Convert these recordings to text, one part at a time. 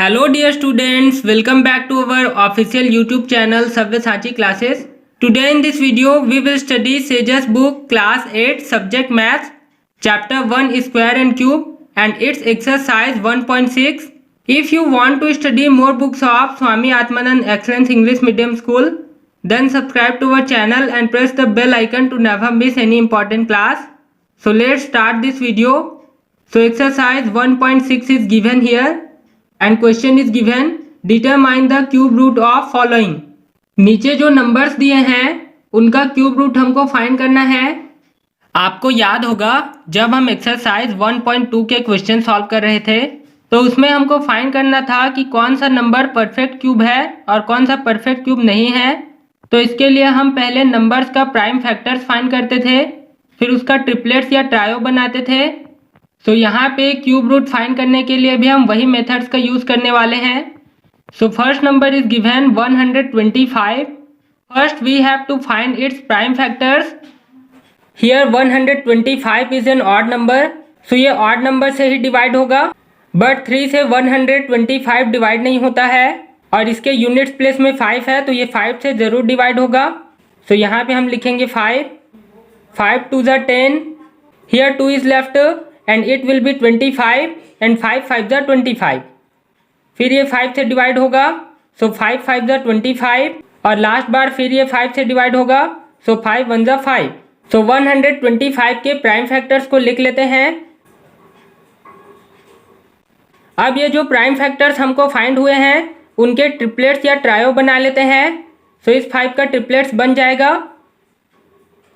Hello dear students, welcome back to our official YouTube channel Sabyasachi classes. Today in this video we will study Sage's book class 8 subject maths chapter 1 square and cube and its exercise 1.6. If you want to study more books of Swami Atmanand Excellence English Medium School, then subscribe to our channel and press the bell icon to never miss any important class. So let's start this video. So exercise 1.6 is given here. And question is given determine the cube root of following. नीचे जो numbers दिए हैं उनका cube root हमको find करना है। आपको याद होगा जब हम एक्सरसाइज 1.2 के क्वेश्चन सॉल्व कर रहे थे तो उसमें हमको फाइंड करना था कि कौन सा नंबर परफेक्ट क्यूब है और कौन सा परफेक्ट क्यूब नहीं है। तो इसके लिए हम पहले नंबर्स का प्राइम फैक्टर्स फाइंड करते थे, फिर उसका ट्रिपलेट्स या ट्रायो बनाते थे। तो यहाँ पे क्यूब रूट फाइंड करने के लिए भी हम वही मेथड्स का यूज करने वाले हैं। So first number is given 125। First we have to find its prime factors. Here 125 is an odd number, so ये ऑड नंबर से ही डिवाइड होगा, बट 3 से 125 डिवाइड नहीं होता है और इसके यूनिट्स प्लेस में 5 है तो ये 5 से जरूर डिवाइड होगा। सो यहाँ पे हम लिखेंगे 5 2 ज़ा 10, here 2 is left and it will be 25 and 5 5 जा 25, फिर ये 5 से डिवाइड होगा, सो 5 5 जा 25 और लास्ट बार फिर ये 5 से डिवाइड होगा, सो 5 1 जा 5। सो 125 के प्राइम फैक्टर्स को लिख लेते हैं। अब ये जो प्राइम फैक्टर्स हमको फाइंड हुए हैं उनके ट्रिपलेट्स या ट्रायो बना लेते हैं। सो इस 5 का ट्रिपलेट्स बन जाएगा।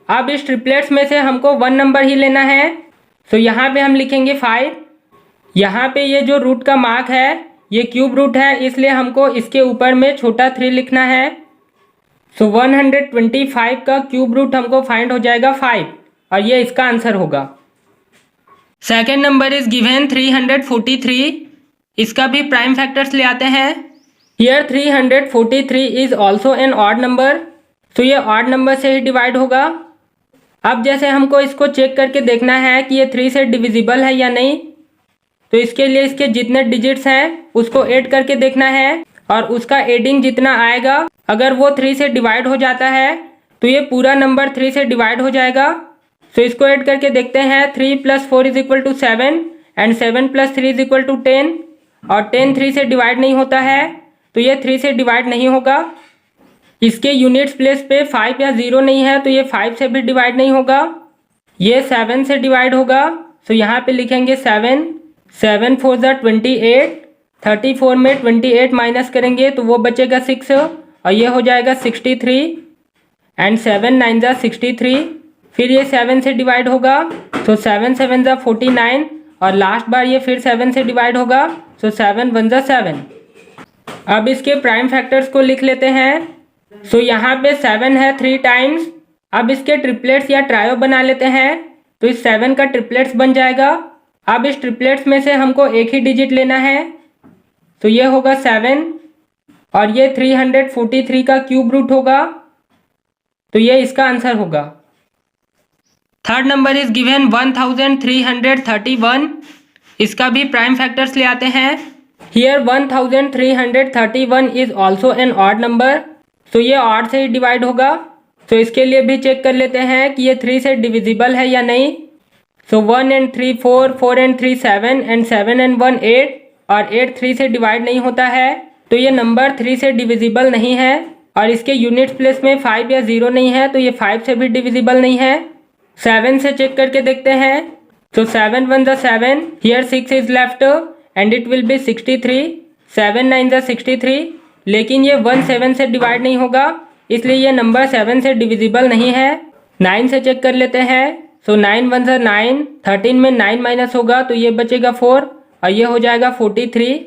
अब इस ट्रिपलेट्स में से हमको 1 नंबर ही लेना है, तो यहाँ पे हम लिखेंगे 5। यहाँ पे ये जो रूट का मार्क है ये क्यूब रूट है, इसलिए हमको इसके ऊपर में छोटा 3 लिखना है। सो 125 का क्यूब रूट हमको फाइंड हो जाएगा 5 और ये इसका आंसर होगा। Second number is given 343। इसका भी प्राइम फैक्टर्स ले आते हैं। Here 343 is also an odd number, तो ये ऑड नंबर से ही डिवाइड होगा। अब जैसे हमको इसको चेक करके देखना है कि ये 3 से डिविजिबल है या नहीं, तो इसके लिए इसके जितने डिजिट्स हैं उसको ऐड करके देखना है और उसका एडिंग जितना आएगा अगर वो 3 से डिवाइड हो जाता है तो ये पूरा नंबर 3 से डिवाइड हो जाएगा। तो इसको ऐड करके देखते हैं। 3 + 4 = 7 एंड 7 + 3 = 10 और 10 3 से डिवाइड नहीं होता है तो ये 3 से डिवाइड नहीं होगा। इसके यूनिट्स प्लेस पे 5 या 0 नहीं है तो ये 5 से भी डिवाइड नहीं होगा। ये 7 से डिवाइड होगा, तो यहाँ पे लिखेंगे 7 7 4 ज़ा 28, 34 में 28 माइनस करेंगे तो वो बचेगा 6 और ये हो जाएगा 63 एंड 7 9 ज़ा 63, फिर ये 7 से डिवाइड होगा, तो 7 7 ज़ा 49 और लास्ट बार ये फिर 7 से डिवाइड होगा, तो 7 1 ज़ा 7। अब इसके प्राइम फैक्टर्स को लिख लेते हैं। सो यहाँ पे 7 है 3 टाइम्स। अब इसके ट्रिपलेट्स या ट्रायो बना लेते हैं, तो इस 7 का ट्रिपलेट्स बन जाएगा। अब इस ट्रिपलेट्स में से हमको एक ही डिजिट लेना है, तो ये होगा 7 और ये 343 का क्यूब रूट होगा, तो ये इसका आंसर होगा। Third number is given 1331। इसका भी प्राइम फैक्टर्स ले आते हैं। Here 1331 is also an odd number, तो ये ऑड से ही डिवाइड होगा। तो इसके लिए भी चेक कर लेते हैं कि ये 3 से डिविजिबल है या नहीं। सो 1 and 3 4, 4 and 3 7 and 7 and 1 8 और 8 3 से डिवाइड नहीं होता है तो ये नंबर 3 से डिविजिबल नहीं है और इसके यूनिट्स प्लेस में 5 या 0 नहीं है तो ये 5 से भी डिविजिबल नहीं है। 7 से चेक करके देखते हैं। तो 7 1 ज़ा 7, here 6 is left and it will B 63, 7 9 ज़ा 63, लेकिन ये 1 7 से डिवाइड नहीं होगा इसलिए ये नंबर 7 से डिविजिबल नहीं है। 9 से चेक कर लेते हैं। सो 9 1 ज़ा 9, 13 में 9 माइनस होगा तो ये बचेगा 4 और ये हो जाएगा 43।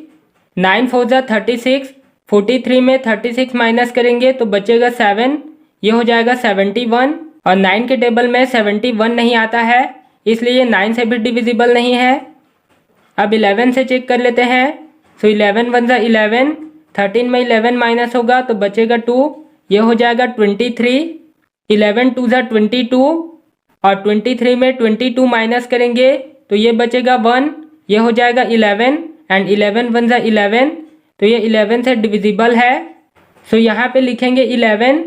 9 4 ज़ा 36, 43 में 36 माइनस करेंगे तो बचेगा 7, ये हो जाएगा 71 और 9 के टेबल में 71 नहीं आता है इसलिए ये 9 से भी डिविजिबल नहीं है। अब 11 से चेक कर लेते हैं। सो 11 1 ज़ा 11, 13 में 11 माइनस होगा तो बचेगा 2, ये हो जाएगा 23। 11 2 ज़ा 22 और 23 में 22 माइनस करेंगे तो ये बचेगा 1, ये हो जाएगा 11 एंड 11 1 ज़ा 11, तो ये 11 से डिविजिबल है। सो यहाँ पे लिखेंगे 11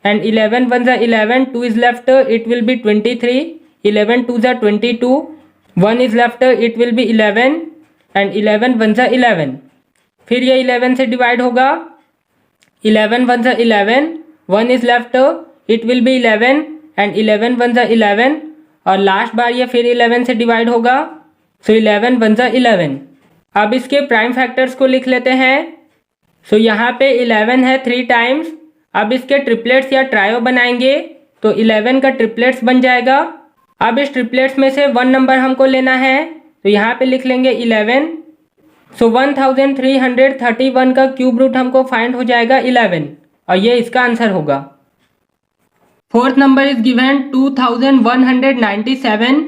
एंड 11 वन ज़ा 11, 2 is left, it will be 23, 11 two ज़ा 22, 1 is left, it will be 11 and 11 one ज़ा 11। फिर ये 11 से डिवाइड होगा, 11 वन ज़ा 11, 1 is left, it will be 11 and 11 one ज़ा 11 और लास्ट बार ये फिर 11 से डिवाइड होगा। सो 11 वन ज़ा 11। अब इसके प्राइम फैक्टर्स को लिख लेते हैं। सो यहाँ पे 11 है 3 टाइम्स। अब इसके ट्रिपलेट्स या ट्रायो बनाएंगे तो 11 का ट्रिपलेट्स बन जाएगा। अब इस ट्रिपलेट्स में से 1 नंबर हमको लेना है तो यहाँ पे लिख लेंगे 11। सो 1331 का क्यूब रूट हमको फाइंड हो जाएगा 11 और ये इसका आंसर होगा। Fourth number is given 2197।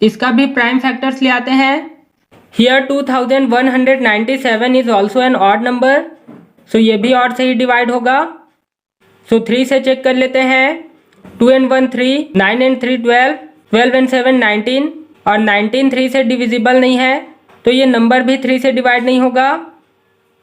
इसका भी प्राइम फैक्टर्स ले आते हैं। Here 2197 is also an odd number. So ये भी ऑड से ही डिवाइड होगा। सो 3 से चेक कर लेते हैं। 2 and 1 3, 9 and 3 12, 12 and 7 19 और 19 3 से डिविजिबल नहीं है तो ये नंबर भी 3 से डिवाइड नहीं होगा।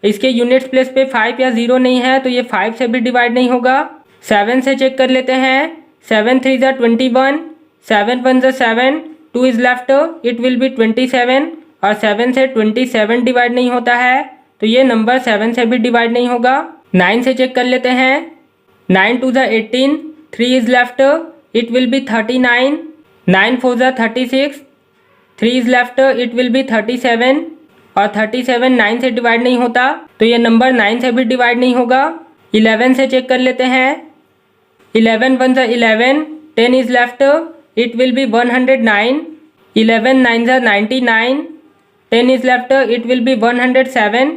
इसके यूनिट्स प्लेस पे 5 या 0 नहीं है तो ये 5 से भी डिवाइड नहीं होगा। 7 से चेक कर लेते हैं। 7 3 ज़ा 21, 7 1 ज़ा 7, 2 is left, it will B 27 और 7 से 27 डिवाइड नहीं होता है तो ये नंबर 7 से भी डिवाइड नहीं होगा। 9 से चेक कर लेते हैं। 9 2 ज़ा 18, 3 is left, it will B 39, 9 4 ज़ा 36, 3 is left, it will B 37 और 37 9 से डिवाइड नहीं होता तो ये नंबर 9 से भी डिवाइड नहीं होगा। 11 से चेक कर लेते हैं। 11 1 ज़ा 11, 10 is left, it will B 109, 11 9 ज़ा 99, 10 is left, it will B 107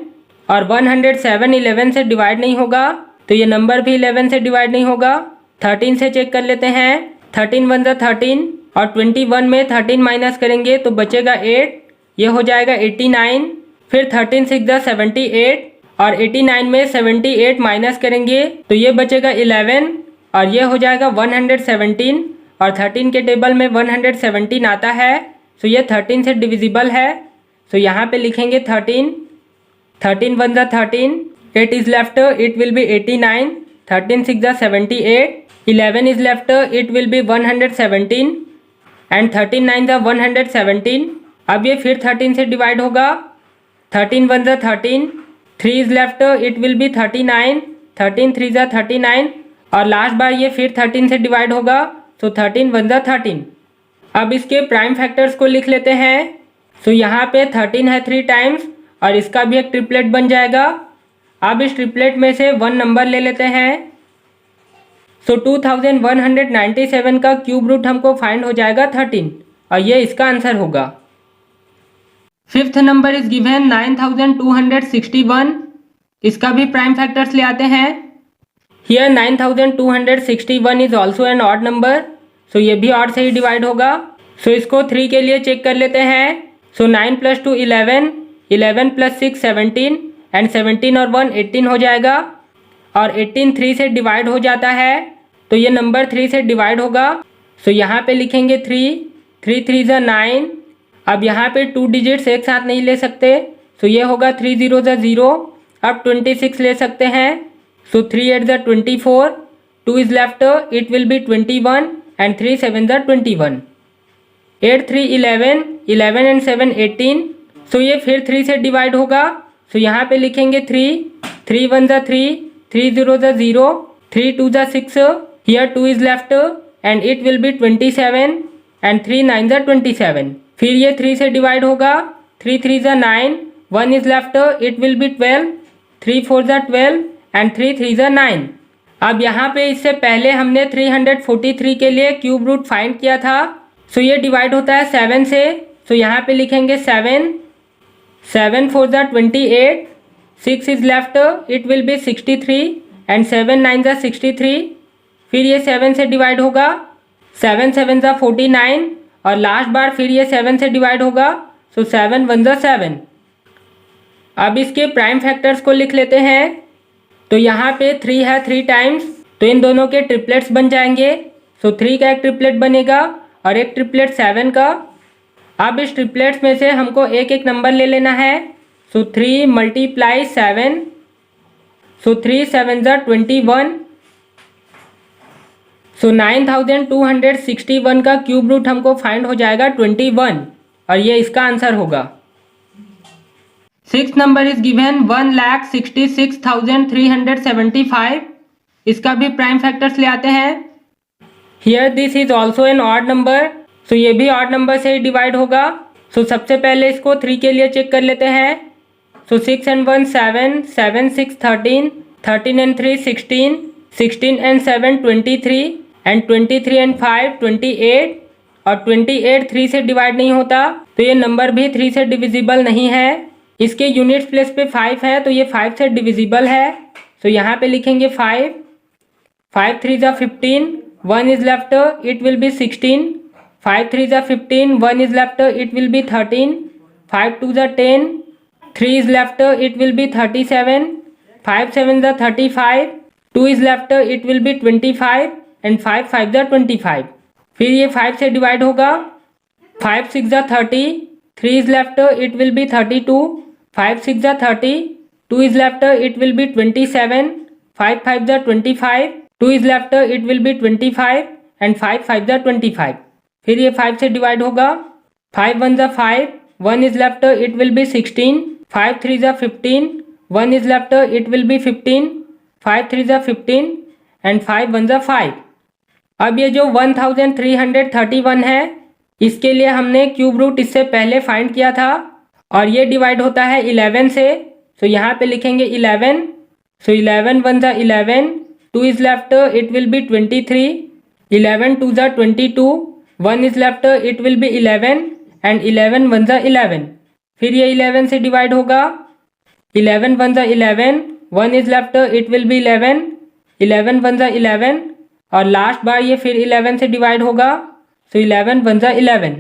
और 107 11 से डिवाइड नहीं होगा तो ये नंबर भी 11 से डिवाइड नहीं होगा। 13 से चेक कर लेते हैं। 13 1 ज़ा 13 और 21 में 13 माइनस करेंगे तो बचेगा 8, ये हो जाएगा 89। फिर 13 6 ज़ा 78 और 89 में 78 माइनस करेंगे तो ये बचेगा 11 और ये हो जाएगा 117 और 13 के टेबल में 117 आता है तो ये 13 से डिविजिबल है। तो यहाँ पे लिखेंगे 13, 13 1 ज़ा 13, 8 is left, it will B 89, 13 6 ज़ा 78, 11 is left, it will B 117 and 13 9 ज़ा 117। अब ये फिर 13 से डिवाइड होगा। 13 1 ज़ा 13, 3 is left, it will B 39, 13 3 ज़ा 39 और लास्ट बार ये फिर 13 से डिवाइड होगा तो 13 1 ज़ा 13। अब इसके प्राइम फैक्टर्स को लिख लेते हैं। तो यहाँ पे 13 है 3 टाइम्स और इसका भी एक ट्रिपलेट बन जाएगा। अब इस ट्रिपलेट में से 1 नंबर ले लेते हैं। सो 2197 का क्यूब रूट हमको फाइंड हो जाएगा 13 और ये इसका आंसर होगा। Fifth number is given 9261। इसका भी प्राइम फैक्टर्स ले आते हैं। Here 9261 is also an odd number. So ये भी ऑड से ही डिवाइड होगा। सो इसको 3 के लिए चेक कर लेते हैं। सो 9 + 2 11, 11 + 6 17 एंड 17 और 1 18 हो जाएगा और 18 3 से डिवाइड हो जाता है तो ये नंबर 3 से डिवाइड होगा। सो यहाँ पे लिखेंगे 3, 3 3 ज़ा 9। अब यहाँ पे 2 डिजिट्स एक साथ नहीं ले सकते सो ये होगा 3 0 ज़ा 0। अब 26 ले सकते हैं। सो 3 8 ज़ा 24, 2 is left, it will B 21 and 3 7 ज़ा 21। 8 3 11, 11 एंड 7 18। सो ये फिर 3 से डिवाइड होगा। सो यहाँ पे लिखेंगे 3, 3 1 ज़ा 3, 3 0 ज़ा 0, 3 2 ज़ा 6, here 2 is left and it will B 27 and 3 9 ज़ा 27। फिर ये 3 से डिवाइड होगा। 3 3 ज़ा 9, 1 is left, it will B 12, 3 4 ज़ा 12 एंड 3 3 ज़ा 9। अब यहाँ पे इससे पहले हमने 343 के लिए क्यूब रूट फाइंड किया था। सो ये डिवाइड होता है 7 से। सो यहाँ पे लिखेंगे 7, 7 4 ज़ा 28, 6 is left, it will B 63 and 7 9 ज़ा 63। फिर ये 7 से डिवाइड होगा। 7 7 ज़ा 49 और लास्ट बार फिर ये 7 से डिवाइड होगा। सो 7 1 ज़ा 7। अब इसके प्राइम फैक्टर्स को लिख लेते हैं। तो यहाँ पे 3 है 3 टाइम्स तो इन दोनों के ट्रिपलेट्स बन जाएंगे। सो 3 का एक ट्रिपलेट बनेगा और एक ट्रिपलेट 7 का। अब इस ट्रिपलेट्स में से हमको एक एक नंबर ले लेना है। सो 3 मल्टीप्लाई 7, सो 3 7 ज़ा 21, सो 9261 का क्यूब रूट हमको फाइंड हो जाएगा 21 और ये इसका आंसर होगा। 6th number is given 1,66,375। इसका भी प्राइम फैक्टर्स ले आते हैं। Here this is also an odd number, so ये भी ऑड नंबर से ही डिवाइड होगा। सो सबसे पहले इसको 3 के लिए चेक कर लेते हैं। सो 6 and 1 7, 7 6 13, 13 and 3 16, 16 and 7 23 and 23 and 5 28 और 28 3 से डिवाइड नहीं होता तो ये नंबर भी 3 से डिविजिबल नहीं है। इसके यूनिट्स प्लेस पे 5 है तो ये 5 से डिविजिबल है। तो यहाँ पे लिखेंगे 5, 5 3 ज़ा 15, 1 is left, it will B 16, 5 3 ज़ा 15, 1 is left, it will B 13, 5 2 ज़ा 10, 3 is left, it will B 37, 5 7 ज़ा 35, 2 is left, it will B 25 and 5 5 ज़ा 25। फिर ये 5 से डिवाइड होगा। 5 6 ज़ा 30, 3 is left, it will B 32, 5 6 ज़ा 30, 2 is left, it will B 27, 5 5 ज़ा 25, 2 is left, it will B 25 and 5 5 ज़ा 25। फिर ये 5 से डिवाइड होगा। 5 1 ज़ा 5, 1 is left, it will B 16, 5 3 ज़ा 15, 1 is left, it will B 15, 5 3 ज़ा 15 एंड 5 1 ज़ा 5। अब ये जो 1331 है इसके लिए हमने क्यूब रूट इससे पहले फाइंड किया था और ये डिवाइड होता है 11 से। सो यहाँ पे लिखेंगे 11, सो 11 1 ज़ा 11, 2 is left, it will be 23, 11 2 ज़ा 22, 1 is left, it will be 11 and 11 1 ज़ा 11। फिर ये 11 से डिवाइड होगा। 11 1 ज़ा 11, 1 is left, it will be 11, 11 1 ज़ा 11 और लास्ट बार ये फिर 11 से डिवाइड होगा। सो 11 1 ज़ा 11।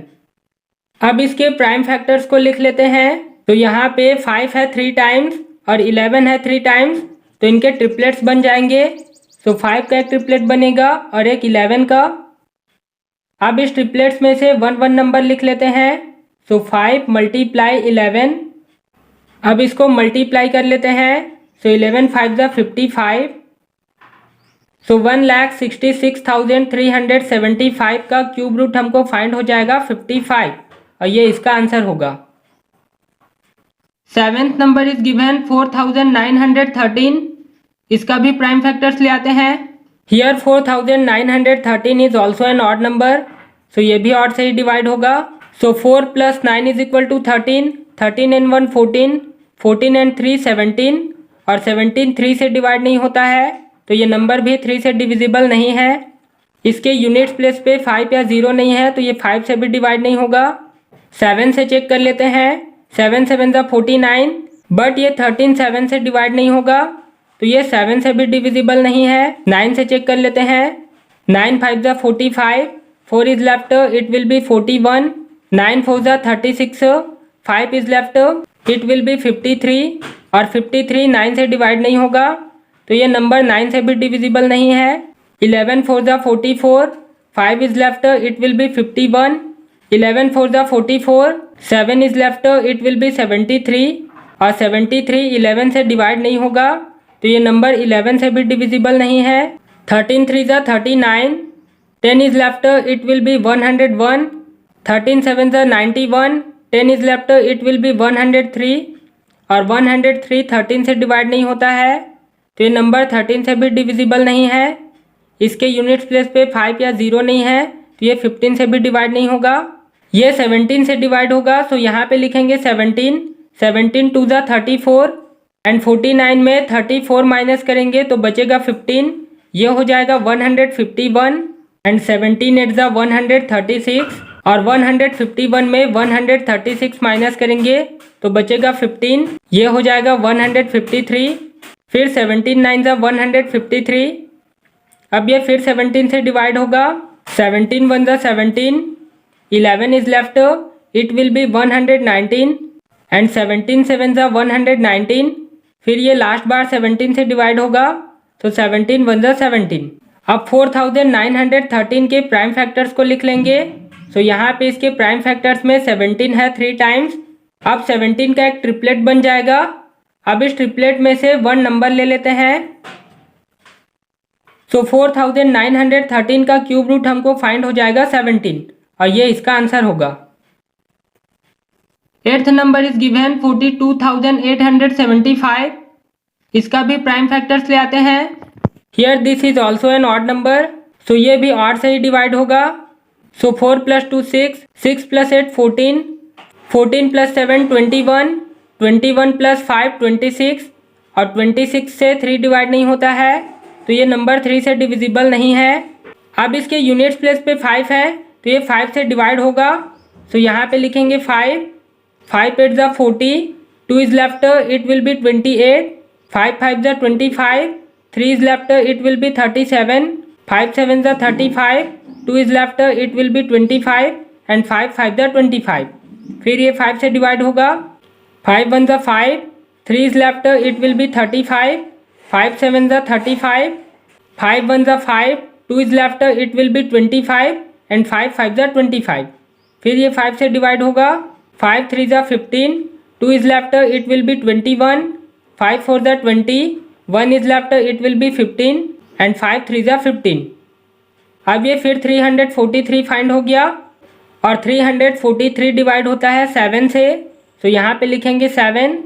अब इसके प्राइम फैक्टर्स को लिख लेते हैं। तो यहाँ पे 5 है 3 टाइम्स और 11 है 3 टाइम्स, तो इनके ट्रिपलेट्स बन जाएंगे। सो 5 का एक ट्रिपलेट बनेगा और एक 11 का। अब इस ट्रिपलेट्स में से 1 1 नंबर लिख लेते हैं। सो 5 मल्टीप्लाई 11। अब इसको मल्टीप्लाई कर लेते हैं। सो 11 5 ज़ा 55। सो 1,66,375 का क्यूब रूट हमको फाइंड हो जाएगा 55 और ये इसका आंसर होगा। 7th number is given 4913। इसका भी प्राइम फैक्टर्स ले आते हैं। Here 4913 is also an odd number, so ये भी ऑड से ही डिवाइड होगा। So 4 + 9 is equal to 13, 13 and 1 14, 14 and 3 17 और 17 3 से डिवाइड नहीं होता है तो ये नंबर भी 3 से डिविजिबल नहीं है। इसके यूनिट्स प्लेस पे 5 या 0 नहीं है तो ये 5 से भी डिवाइड नहीं होगा। 7 से चेक कर लेते हैं। 7 7 ज़ा 49, बट ये 13 7 से डिवाइड नहीं होगा तो ये 7 से भी डिविजिबल नहीं है। 9 से चेक कर लेते हैं। 9 5 ज़ा 45, 4 is left, it will B 41, 9 4 ज़ा 36, 5 is left, it will B 53 और 53 9 से डिवाइड नहीं होगा तो ये नंबर 9 से भी डिविजिबल नहीं है। 11 4 ज़ा 44, 5 is left, it will B 51, 11 4 ज़ा 44, 7 is left, it will B 73 और 73 11 से डिवाइड नहीं होगा तो ये नंबर 11 से भी डिविजिबल नहीं है। 13 3 ज़ा 39, 10 is left, it will B 101, 13 7 ज़ा 91, 10 is left, it will B 103 और 103 13 से डिवाइड नहीं होता है तो ये नंबर 13 से भी डिविजिबल नहीं है। इसके यूनिट्स प्लेस पे 5 या 0 नहीं है तो ये 15 से भी डिवाइड नहीं होगा। ये 17 से डिवाइड होगा, सो यहाँ पे लिखेंगे 17, 17 2 ज़ा 34 एंड 49 में 34 माइनस करेंगे तो बचेगा 15, ये हो जाएगा 151 एंड 17 8 ज़ा 136 और 151 में 136 माइनस करेंगे तो बचेगा 15, ये हो जाएगा 153। फिर 17 9 ज़ा 153। अब ये फिर 17 से डिवाइड होगा। 17 1 ज़ा 17, 11 is left, it will B 119 and 17 7 ज़ा 119। फिर ये लास्ट बार 17 से डिवाइड होगा तो 17 1 ज़ा 17। अब 4913 के प्राइम फैक्टर्स को लिख लेंगे। सो यहाँ पे इसके प्राइम फैक्टर्स में 17 है 3 टाइम्स अब 17 का एक ट्रिपलेट बन जाएगा। अब इस ट्रिपलेट में से 1 नंबर ले लेते हैं। सो 4913 का क्यूब रूट हमको फाइंड हो जाएगा 17 और ये इसका आंसर होगा। 8th number is given 42,875। इसका भी प्राइम फैक्टर्स ले आते हैं। Here this is also an odd number, so ये भी ऑड से ही डिवाइड होगा। सो 4 + 2 6, 6 + 8 14, 14 + 7 21, 21 + 5 26 और 26 से 3 डिवाइड नहीं होता है, तो ये नंबर 3 से डिविजिबल नहीं है। अब इसके यूनिट्स प्लेस पे 5 है, तो ये 5 से डिवाइड होगा। सो यहाँ पे लिखेंगे 5, 5 8 ज़ा 40, 2 is left, it will B 28, 5 5 ज़ा 25, 3 is left, it will B 37, 5 7 ज़ा 35, 2 is left, it will B 25 and 5 5 ज़ा 25। फिर ये 5 से डिवाइड होगा। 5 1 ज़ा 5, 3 is left, it will B 35, 5 7 ज़ा 35, 5 1 ज़ा 5, 2 is left, it will B 25 and 5 5 ज़ा 25। फिर ये 5 से डिवाइड होगा। 5 3 ज़ा 15, 2 is left, it will B 21, 5 4 ज़ा 20, 1 is left, it will B 15 and 5 3 ज़ा 15। अब ये फिर 343 फाइंड हो गया और 343 डिवाइड होता है 7 से, तो यहाँ पे लिखेंगे 7,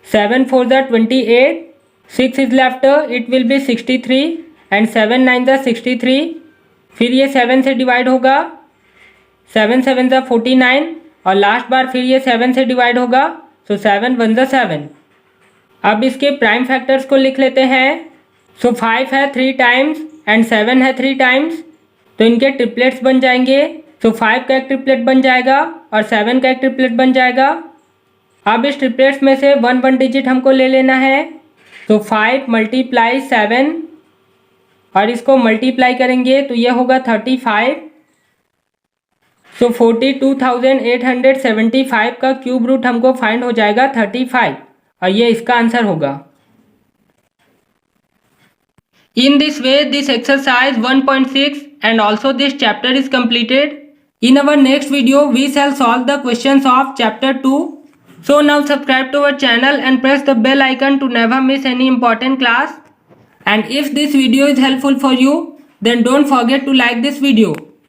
7 4 ज़ा 28, 6 is left, it will B 63 and 7 9 ज़ा 63। फिर ये 7 से डिवाइड होगा। 7 7 ज़ा 49 और लास्ट बार फिर ये 7 से डिवाइड होगा, सो 7 1 ज़ा 7। अब इसके प्राइम फैक्टर्स को लिख लेते हैं। सो 5 है 3 टाइम्स एंड 7 है 3 टाइम्स, तो इनके ट्रिपलेट्स बन जाएंगे। सो 5 का एक ट्रिपलेट बन जाएगा और 7 का एक ट्रिपलेट बन जाएगा। अब इस ट्रिपलेट्स में से 1 1 डिजिट हमको ले लेना है। तो 5 × 7 और इसको मल्टीप्लाई करेंगे तो ये होगा 35। सो 42,875 का क्यूब रूट हमको फाइंड हो जाएगा 35 और ये इसका आंसर होगा। In this way, this exercise 1.6 and also this chapter is completed. In our next video, we shall solve the questions of chapter 2. So now subscribe to our channel and press the bell icon to never miss any important class. And if this video is helpful for you, then don't forget to like this video.